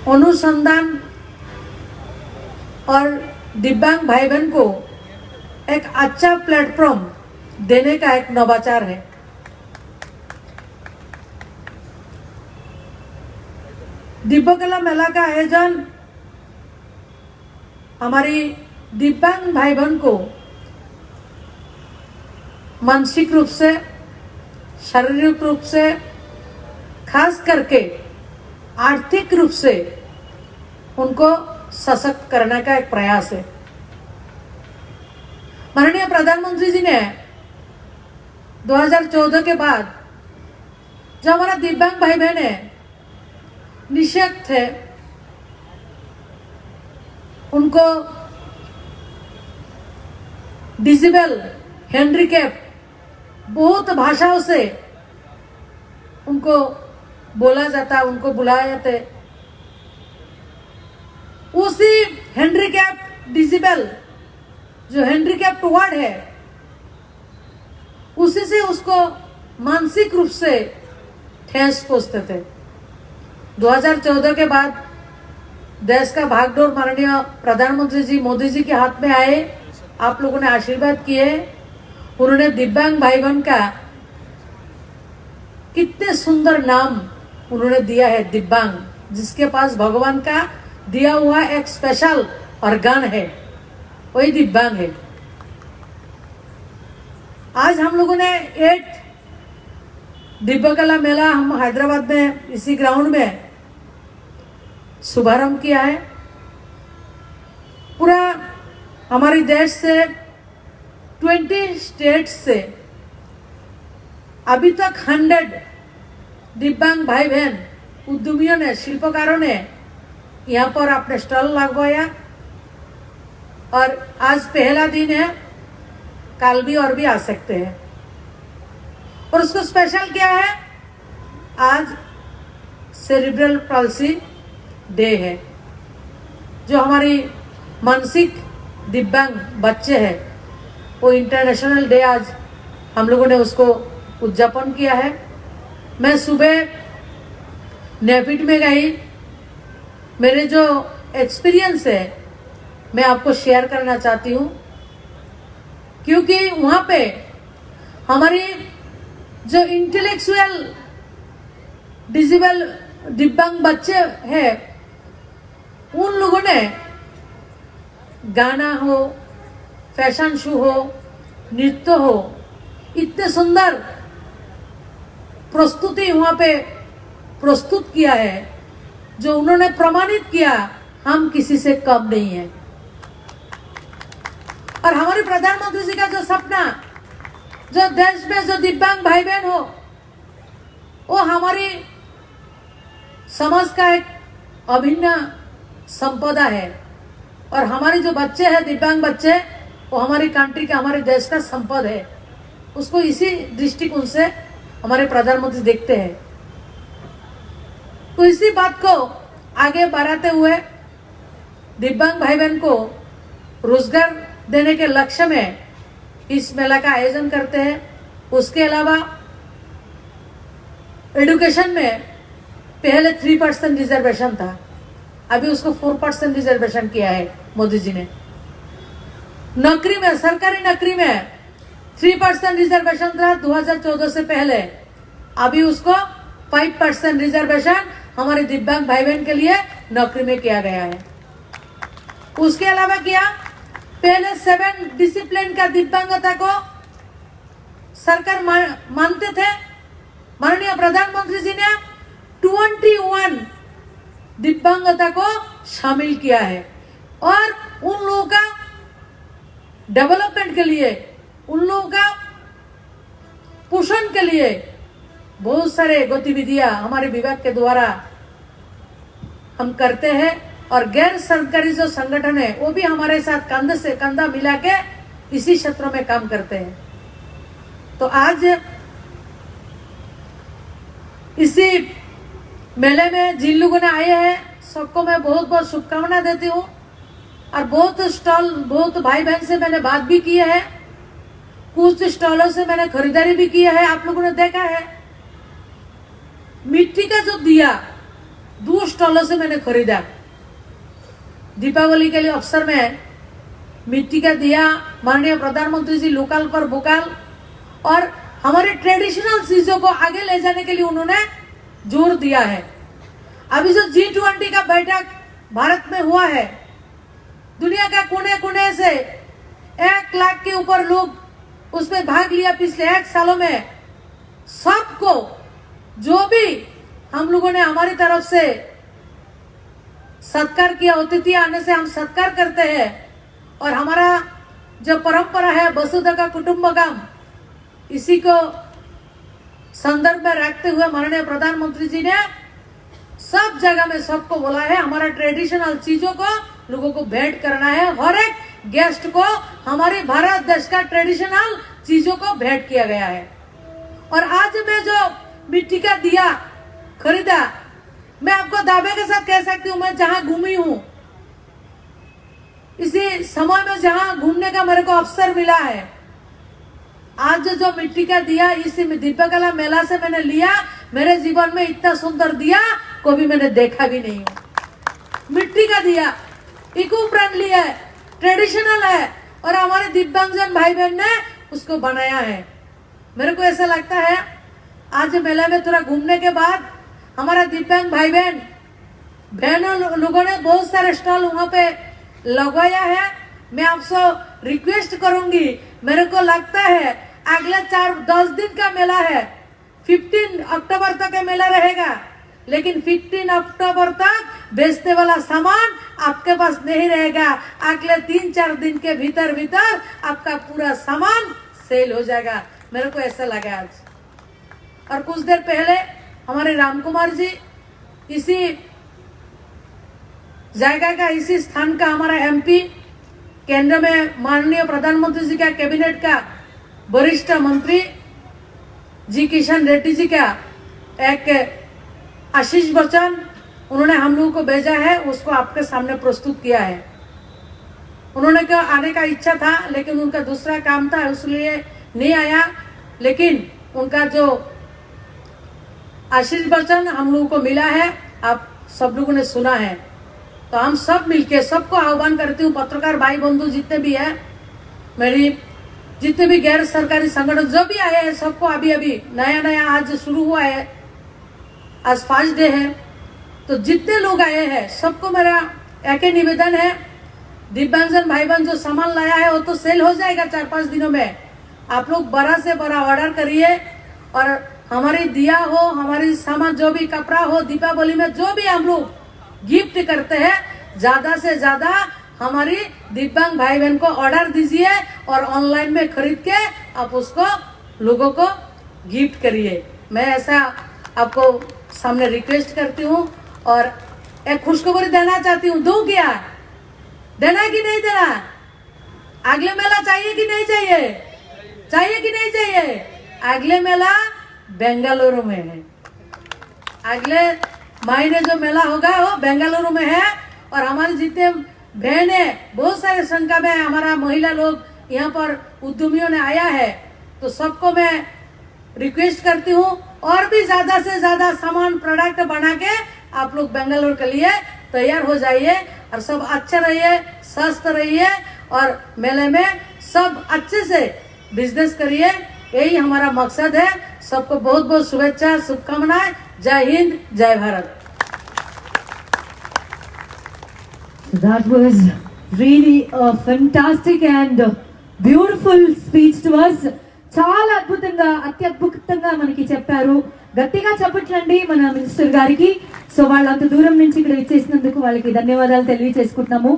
अनुसंधान और दिव्यांग भाई बहन को एक अच्छा प्लेटफॉर्म देने का एक नवाचार है। दिव्यकला मेला का आयोजन हमारी दिव्यांग भाई बहन को मानसिक रूप से, शारीरिक रूप से, खास करके आर्थिक रूप से उनको सशक्त करने का एक प्रयास है। माननीय प्रधानमंत्री जी ने 2014 के बाद जो हमारा दिव्यांग भाई बहन है, निःशक्त थे, उनको डिसेबल, हैंडीकैप बहुत भाषाओं से उनको बोला जाता, उनको बुलाया जाते। उसी हैंडीकैप, डिसेबल जो हैंडीकैप्ड वर्ड है, उसी से उसको मानसिक रूप से ठेस पहुंचते थे। 2014 के बाद देश का भागदौड़ माननीय प्रधानमंत्री जी मोदी जी के हाथ में आए, आप लोगों ने आशीर्वाद किए। उन्होंने दिव्यांग भाई बहन का कितने सुंदर नाम उन्होंने दिया है, दिव्यांग, जिसके पास भगवान का दिया हुआ एक स्पेशल organ है, वही दिव्यांग है। आज हम लोगों ने 8 दिव्यकला मेला हम हैदराबाद में इसी ग्राउंड में शुभारंभ किया है। पूरा हमारे देश से 20 स्टेट्स से अभी तक 100 दिव्यांग भाई बहन उद्यमियों ने, शिल्पकारों ने यहाँ पर अपने स्टॉल लगवाया और आज पहला दिन है, कल भी और भी आ सकते हैं। और उसको स्पेशल क्या है, आज सेरिब्रल पल्सी डे है। जो हमारी मानसिक दिव्यांग बच्चे हैं, वो इंटरनेशनल डे आज हम लोगों ने उसको उद्यापन किया है। मैं सुबह नेपिट में गई, मेरे जो एक्सपीरियंस है मैं आपको शेयर करना चाहती हूँ, क्योंकि वहाँ पे हमारी जो इंटेलेक्चुअल डिसेबल दिव्यांग बच्चे हैं, उन लोगों ने गाना हो, फैशन शो हो, नृत्य हो, इतने सुंदर प्रस्तुति वहाँ पे प्रस्तुत किया है, जो उन्होंने प्रमाणित किया हम किसी से कम नहीं है। और हमारे प्रधानमंत्री जी का जो सपना, जो देश में जो दिव्यांग भाई बहन हो, वो हमारी समाज का एक अभिन्न संपदा है। और हमारे जो बच्चे हैं, दिव्यांग बच्चे, वो हमारी कंट्री का, हमारे देश का संपद है। उसको इसी दृष्टिकोण से हमारे प्रधानमंत्री देखते हैं। तो इसी बात को आगे बढ़ाते हुए दिव्यांग भाई बहन को रोजगार देने के लक्ष्य में इस मेला का आयोजन करते हैं। उसके अलावा एजुकेशन में पहले 3% रिजर्वेशन था, अभी उसको 4% रिजर्वेशन किया है मोदी जी ने। नौकरी में, सरकारी नौकरी में 3% रिजर्वेशन था 2014 से पहले, अभी उसको 5% रिजर्वेशन हमारे दिव्यांग भाई बहन के लिए नौकरी में किया गया है। उसके अलावा क्या, पहले 7 डिसिप्लिन का दिव्यांगता को सरकार मानते थे, माननीय प्रधानमंत्री जी ने 21 दिव्यांगता को शामिल किया है। और उन लोगों का डेवलपमेंट के लिए, उन लोगों का पोषण के लिए बहुत सारे गतिविधियां हमारे विभाग के द्वारा हम करते हैं। और गैर सरकारी जो संगठन है, वो भी हमारे साथ कंधे से कंधा मिला के इसी क्षेत्र में काम करते हैं। तो आज इसी मेले में जिन लोगों ने आए हैं, सबको मैं बहुत बहुत शुभकामना देती हूँ। और बहुत स्टॉल, बहुत भाई बहन से मैंने बात भी की है, कुछ स्टॉलों से मैंने खरीदारी भी की है। आप लोगों ने देखा है मिट्टी का जो दिया, 2 स्टॉलों से मैंने खरीदा। दीपावली के लिए अवसर में मिट्टी का दिया, माननीय प्रधानमंत्री जी लोकल पर वोकल और हमारे ट्रेडिशनल चीजों को आगे ले जाने के लिए उन्होंने जोर दिया है। अभी जो G20 का बैठक भारत में हुआ है, दुनिया का कोने कोने से 1 लाख के ऊपर लोग उसमें भाग लिया पिछले 1 सालों में। सबको जो भी हम लोगों ने हमारी तरफ से सत्कार किया, अतिथि आने से हम सत्कार करते हैं और हमारा जो परंपरा है वसुधैव कुटुंबकम, इसी को संदर्भ में रखते हुए माननीय प्रधानमंत्री जी ने सब जगह में सबको बोला है हमारा ट्रेडिशनल चीजों को लोगों को भेंट करना है। हर एक गेस्ट को हमारे भारत देश का ट्रेडिशनल चीजों को भेंट किया गया है। और आज मैं जो मिट्टी का दिया खरीदा, मैं आपको दावे के साथ कह सकती हूँ, मैं जहां घूमी हूँ, इसी समय में जहां घूमने का मेरे को अवसर मिला है, आज जो मिट्टी का दिया इसी दीपकला मेला से मैंने लिया, मेरे जीवन में इतना सुंदर दिया कभी मैंने देखा भी नहीं हूँ। मिट्टी का दिया इको फ्रेंडली है, ट्रेडिशनल है और हमारे दिव्यांगजन भाई बहन ने उसको बनाया है। मेरे को ऐसा लगता है आज मेले में थोड़ा घूमने के बाद हमारा दिव्यांग भाई बहनों लोगों ने बहुत सारे स्टॉल वहाँ पे लगवाया है। मैं आपसे रिक्वेस्ट करूंगी, मेरे को लगता है अगले 4-10 दिन का मेला है, 15 अक्टूबर तक का मेला रहेगा, लेकिन 15 अक्टूबर तक बेचने वाला सामान आपके पास नहीं रहेगा। अगले 3-4 दिन के भीतर भीतर आपका पूरा सामान सेल हो जाएगा, मेरे को ऐसा लगा आज। और कुछ देर पहले हमारे राम कुमार जी इसी जगह का, इसी स्थान का हमारा MP, केंद्र में माननीय प्रधानमंत्री जी का कैबिनेट का वरिष्ठ मंत्री जी किशन रेड्डी जी का एक आशीष वचन उन्होंने हम लोगों को भेजा है, उसको आपके सामने प्रस्तुत किया है। उन्होंने क्या आने का इच्छा था लेकिन उनका दूसरा काम था इसलिए नहीं आया, लेकिन उनका जो आशीष वचन हम लोगों को मिला है आप सब लोगों ने सुना है। तो हम सब मिलके सबको आह्वान करती हूँ, पत्रकार भाई बंधु जितने भी है, मेरी जितने भी गैर सरकारी संगठन जो भी आए हैं, सबको अभी अभी नया आज शुरू हुआ है, आज फर्स्ट डे है, तो जितने लोग आए हैं सबको मेरा एक ही निवेदन है, दिव्यांगजन भाई बहन जो सामान लाया है वो तो सेल हो जाएगा 4-5 दिनों में। आप लोग बड़ा से बड़ा ऑर्डर करिए और हमारी दिया हो, हमारी सामान जो भी कपड़ा हो, दीपावली में जो भी हम लोग गिफ्ट करते हैं, ज्यादा से ज्यादा हमारी दिव्यांग भाई बहन को ऑर्डर दीजिए और ऑनलाइन में खरीद के आप उसको लोगों को गिफ्ट करिए। मैं ऐसा आपको सामने रिक्वेस्ट करती हूँ और एक खुशखबरी देना चाहती हूँ। दूं क्या? देना कि नहीं देना? अगले मेला चाहिए कि नहीं चाहिए? चाहिए कि नहीं चाहिए? अगले मेला बेंगलुरु में है। अगले महीने जो मेला होगा वो बेंगलुरु में है और हमारे जितने बहने बहुत सारे संख्या में हमारा महिला लोग यहाँ पर उद्यमियों ने आया है, तो सबको मैं रिक्वेस्ट करती हूँ और भी ज्यादा से ज्यादा सामान प्रोडक्ट बना के आप लोग बेंगलुरु के लिए तैयार हो जाइए और सब अच्छे रहिए, स्वस्थ रहिए और मेले में सब अच्छे से बिजनेस करिए, यही हमारा मकसद है। सबको बहुत बहुत शुभेच्छा, शुभकामनाएं। जय हिंद, जय Bharat. That was really a fantastic and beautiful speech to us. చాలా అద్భుతంగా, అత్యద్భుతంగా మనకి చెప్పారు. గట్టిగా చప్పట్లండి మన మినిస్టర్ గారికి. సో వాళ్ళంత దూరం నుంచి ఇక్కడ ఇచ్చేసినందుకు వాళ్ళకి ధన్యవాదాలు తెలియజేసుకుంటున్నాము.